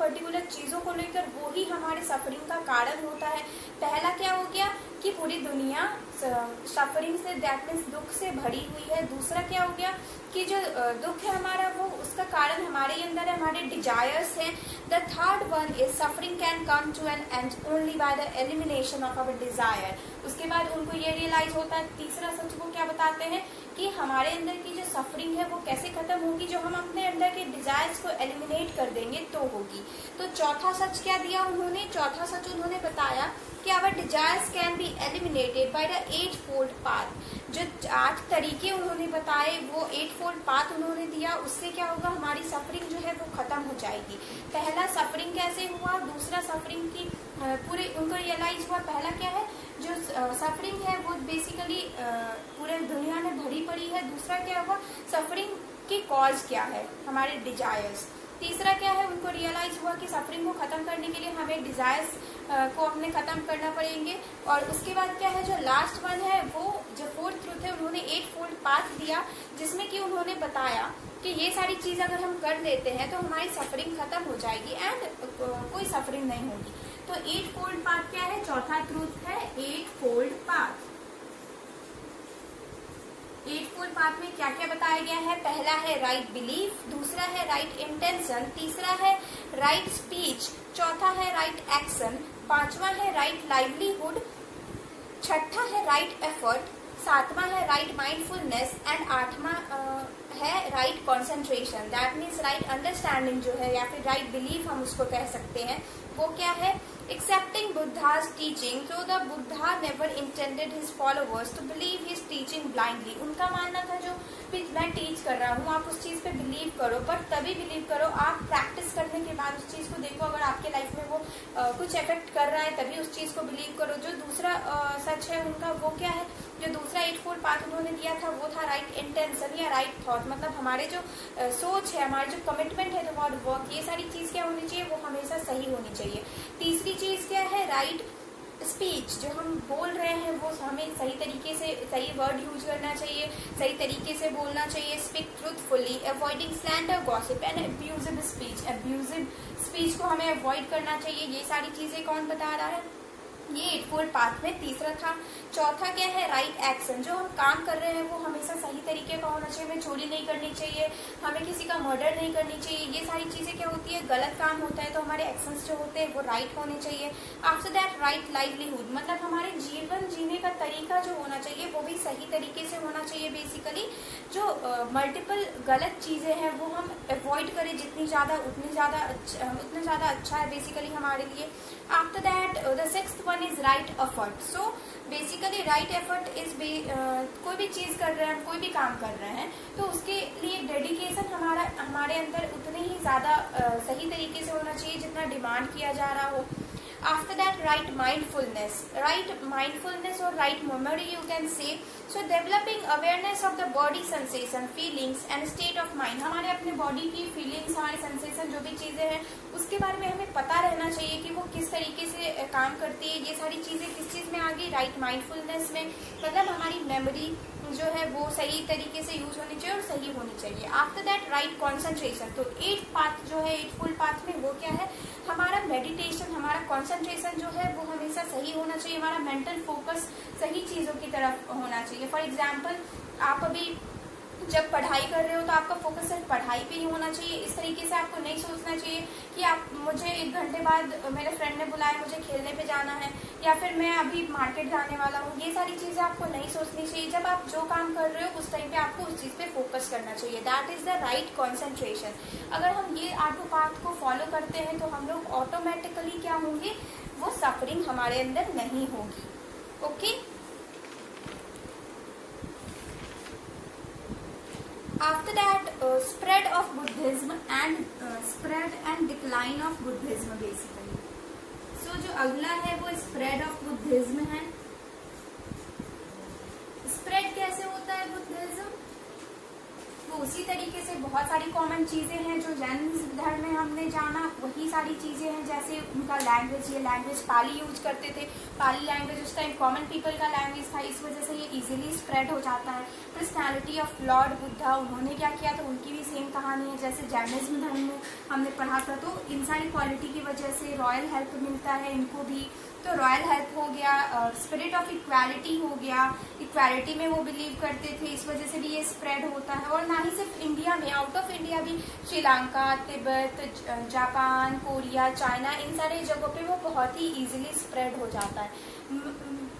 Particular चीज़ों को लेकर, वो ही हमारे सफरिंग का कारण होता है। पहला क्या हो गया कि पूरी दुनिया सफरिंग से, दैट मीन्स दुख से भरी हुई है। दूसरा क्या हो गया कि जो दुख है हमारा, वो उसका कारण हमारे अंदर है, हमारे डिजायर्स हैं। The third one is suffering can come to an end only by the elimination of our desire. उसके बाद उनको ये रियलाइज होता है, तीसरा सच वो क्या बताते हैं कि हमारे अंदर की जो सफरिंग है वो कैसे खत्म होगी, जो हम अपने अंदर के डिजायर्स को एलिमिनेट कर देंगे तो होगी। तो चौथा सच क्या दिया उन्होंने, चौथा सच उन्होंने बताया कि our desires can be eliminated by the 8 fold path. जो 8 तरीके उन्होंने बताए, वो 8 फोल्ड पाथ उन्होंने दिया, उससे क्या होगा, हमारी सफरिंग जो है वो खत्म हो जाएगी। पहला सफरिंग कैसे हुआ, दूसरा सफरिंग की पूरे उनको रियलाइज हुआ। पहला क्या है, जो सफरिंग है वो बेसिकली पूरे दुनिया में भरी पड़ी है। दूसरा क्या हुआ, सफरिंग की कॉज क्या है, हमारे डिजायर्स। तीसरा क्या है, उनको रियलाइज हुआ कि सफरिंग को खत्म करने के लिए हमें डिजायर्स को अपने खत्म करना पड़ेंगे। और उसके बाद क्या है, जो लास्ट वन है, वो जो फोर्थ ट्रूथ है, उन्होंने 8 फोल्ड पाथ दिया, जिसमें कि उन्होंने बताया कि ये सारी चीज अगर हम कर लेते हैं तो हमारी सफरिंग खत्म हो जाएगी एंड कोई सफरिंग नहीं होगी। तो 8 फोल्ड पाथ क्या है, चौथा ट्रूथ है 8 फोल्ड पाथ। 8 फोल्ड पाथ में क्या क्या बताया गया है, पहला है राइट बिलीफ, दूसरा है राइट इंटेंशन, तीसरा है राइट स्पीच, चौथा है राइट एक्शन, पांचवा है राइट लाइवलीहुड, छठा है राइट एफर्ट, सातवां है राइट माइंडफुलनेस एंड आठवां है right concentration. That means right understanding जो है, या फिर राइट बिलीफ हम उसको कह सकते हैं, वो क्या है, accepting Buddha's teaching, so the Buddha never intended his followers to believe his teaching blindly। उनका मानना था जो मैं टीच कर रहा हूँ आप उस चीज पे बिलीव करो, पर तभी बिलीव करो आप प्रैक्टिस करने के बाद उस चीज को देखो, अगर आपके लाइफ में वो कुछ इफेक्ट कर रहा है तभी उस चीज को बिलीव करो। जो दूसरा सच है उनका, वो क्या है, जो दूसरा 8 फोल्ड पाथ उन्होंने दिया था, वो था राइट इंटेंशन या राइट थॉट, मतलब हमारे जो सोच है, हमारे जो कमिटमेंट है टुवर्ड वर्क, ये सारी चीज क्या होनी चाहिए, वो हमेशा सही होनी चाहिए। तीसरी चीज क्या है, राइट स्पीच, जो हम बोल रहे हैं वो हमें सही तरीके से, सही वर्ड यूज करना चाहिए, सही तरीके से बोलना चाहिए। Speak truthfully, avoiding slander, gossip and abusive speech, abusive speech को हमें अवॉइड करना चाहिए। ये सारी चीजें कौन बता रहा है, ये 8 फोल्ड पाथ में तीसरा था। चौथा क्या है, राइट एक्शन, जो हम काम कर रहे हैं वो हमेशा सही तरीके का होना चाहिए, हमें चोरी नहीं करनी चाहिए, हमें किसी का मर्डर नहीं करनी चाहिए। ये सारी चीजें क्या होती है, गलत काम होता है तो हमारे एक्शंस जो होते हैं वो राइट होने चाहिए। आफ्टर दैट राइट लाइवलीहुड, मतलब हमारे जीवन जीने का तरीका जो होना चाहिए वो भी सही तरीके से होना चाहिए। बेसिकली जो मल्टीपल गलत चीजें हैं वो हम अवॉइड करें, जितनी ज्यादा उतनी ज्यादा अच्छा है बेसिकली हमारे लिए। After that the sixth one is right effort. So basically right effort is कोई भी चीज कर रहे हैं, कोई भी काम कर रहे हैं तो उसके लिए डेडिकेशन हमारे अंदर उतने ही ज्यादा सही तरीके से होना चाहिए जितना डिमांड किया जा रहा हो। आफ्टर दैट राइट माइंडफुलनेस और write memory you can say. So developing awareness of the body sensation, feelings and state of mind, हमारे अपने बॉडी की फीलिंग्स, हमारे सेंसेशन, जो भी चीजें हैं उसके बारे में हमें पता रहना चाहिए कि वो किस तरीके से काम करती है। ये सारी चीजें किस चीज में आ गई, राइट माइंडफुलनेस में, मतलब हमारी मेमोरी जो है वो सही तरीके से यूज होनी चाहिए और सही होनी चाहिए। आफ्टर दैट राइट कॉन्सेंट्रेशन, तो 8 पाथ जो है 8 फुल पाथ में वो क्या है, हमारा मेडिटेशन, हमारा कॉन्सेंट्रेशन जो है वो हमेशा सही होना चाहिए, हमारा मेंटल फोकस सही चीजों की तरफ होना चाहिए। फॉर एग्जाम्पल आप अभी जब पढ़ाई कर रहे हो तो आपका फोकस सिर्फ पढ़ाई पे ही होना चाहिए। इस तरीके से आपको नहीं सोचना चाहिए कि आप मुझे 1 घंटे बाद मेरे फ्रेंड ने बुलाया, मुझे खेलने पे जाना है, या फिर मैं अभी मार्केट जाने वाला हूँ। ये सारी चीजें आपको नहीं सोचनी चाहिए। जब आप जो काम कर रहे हो उस टाइम पे आपको उस चीज पे फोकस करना चाहिए। That is the right concentration. अगर हम ये 8 पाथ को फॉलो करते हैं तो हम लोग ऑटोमेटिकली क्या होंगे, वो सफरिंग हमारे अंदर नहीं होगी। Okay, after that spread of Buddhism and decline of Buddhism basically। so जो अगला है वो spread of Buddhism है। spread कैसे होता है बुद्धिज्म, तो उसी तरीके से बहुत सारी कॉमन चीजें हैं जो जैन धर्म में हमने जाना, वही सारी चीजें हैं। जैसे उनका लैंग्वेज, ये लैंग्वेज पाली यूज करते थे। पाली लैंग्वेज उस टाइम कॉमन पीपल का लैंग्वेज था, इस वजह से ये इजीली स्प्रेड हो जाता है। पर्सनैलिटी ऑफ लॉर्ड बुद्धा, उन्होंने क्या किया था, उनकी भी सेम कहानी है जैसे जैनिज्म धर्म में हमने पढ़ा था। तो इन सारी क्वालिटी की वजह से रॉयल हेल्प मिलता है इनको भी। तो रॉयल हेल्प हो गया, स्पिरिट ऑफ इक्वालिटी हो गया, इक्वालिटी में वो बिलीव करते थे, इस वजह से भी ये स्प्रेड होता है। और ना ही सिर्फ इंडिया में, आउट ऑफ इंडिया भी Sri Lanka, Tibet, Japan, Korea, China, इन सारे जगहों पे वो बहुत ही इजीली स्प्रेड हो जाता है।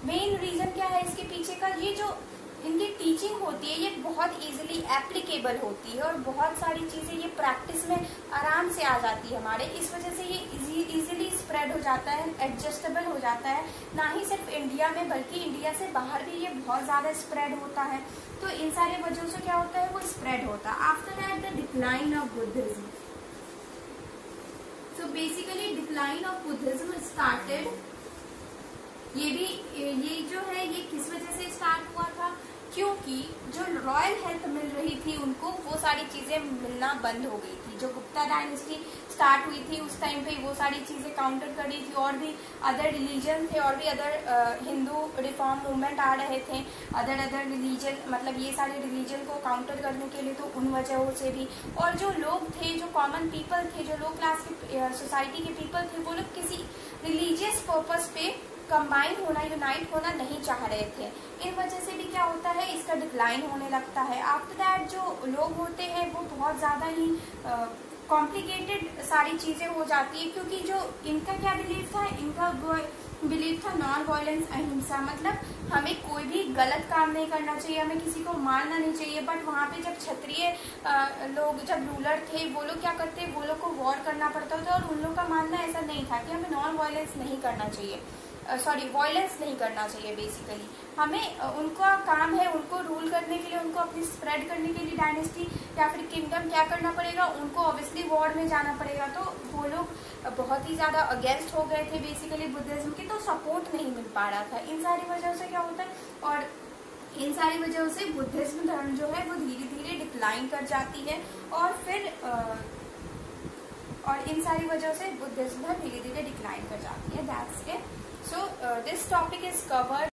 मेन रीजन क्या है इसके पीछे का, ये जो इनकी टीचिंग होती है ये बहुत इजीली एप्लीकेबल होती है और बहुत सारी चीजें ये प्रैक्टिस में आराम से आ जाती है हमारे, इस वजह से ये इजीली स्प्रेड हो जाता है, एडजस्टेबल हो जाता है। ना ही सिर्फ इंडिया में बल्कि इंडिया से बाहर भी ये बहुत ज्यादा स्प्रेड होता है। तो इन सारे वजहों से क्या होता है, वो स्प्रेड होता है। After that the decline of Buddhism, so basically decline of Buddhism started, ये जो है ये किस वजह से स्टार्ट हुआ था, क्योंकि जो रॉयल हेल्प मिल रही थी उनको वो सारी चीजें मिलना बंद हो गई थी। जो गुप्ता डायनेस्टी स्टार्ट हुई थी उस टाइम पे वो सारी चीजें काउंटर कर रही थी, और भी अदर रिलीजन थे, और भी अदर हिंदू रिफॉर्म मूवमेंट आ रहे थे, अदर रिलीजन, मतलब ये सारे रिलीजन को काउंटर करने के लिए। तो उन वजहों से भी, और जो लोग थे, जो कॉमन पीपल थे, जो लो क्लास के सोसाइटी के पीपल थे, वो लोग किसी रिलीजियस पर्पज पे कंबाइन होना, यूनाइट होना नहीं चाह रहे थे। इन वजह से भी क्या होता है, इसका डिक्लाइन होने लगता है। आफ्टर दैट जो लोग होते हैं वो बहुत ज्यादा ही कॉम्प्लिकेटेड सारी चीजें हो जाती है, क्योंकि जो इनका क्या बिलीफ था, इनका बिलीफ था नॉन वायलेंस, अहिंसा, मतलब हमें कोई भी गलत काम नहीं करना चाहिए, हमें किसी को मारना नहीं चाहिए। बट वहाँ पे जब क्षत्रिय लोग, जब रूलर थे, वो लोग क्या करते, वो लोग को वॉर करना पड़ता था, और उन लोग का मानना ऐसा नहीं था कि हमें नॉन वायलेंस नहीं करना चाहिए, वायलेंस नहीं करना चाहिए। बेसिकली हमें उनका काम है, उनको रूल करने के लिए, उनको अपनी स्प्रेड करने के लिए डायनेस्टी या फिर किंगडम क्या करना पड़ेगा, उनको ऑब्वियसली वॉर में जाना पड़ेगा। तो वो लोग बहुत ही ज्यादा अगेंस्ट हो गए थे बेसिकली बुद्धिज्म की, तो सपोर्ट नहीं मिल पा रहा था। इन सारी वजहों से क्या होता है, और इन सारी वजहों से बुद्धिज्म धर्म जो है वो धीरे धीरे डिक्लाइन कर जाती है, और फिर और इन सारी वजहों से बुद्धिज्म धर्म धीरे धीरे डिक्लाइन कर जाती है। That's it. So this topic is covered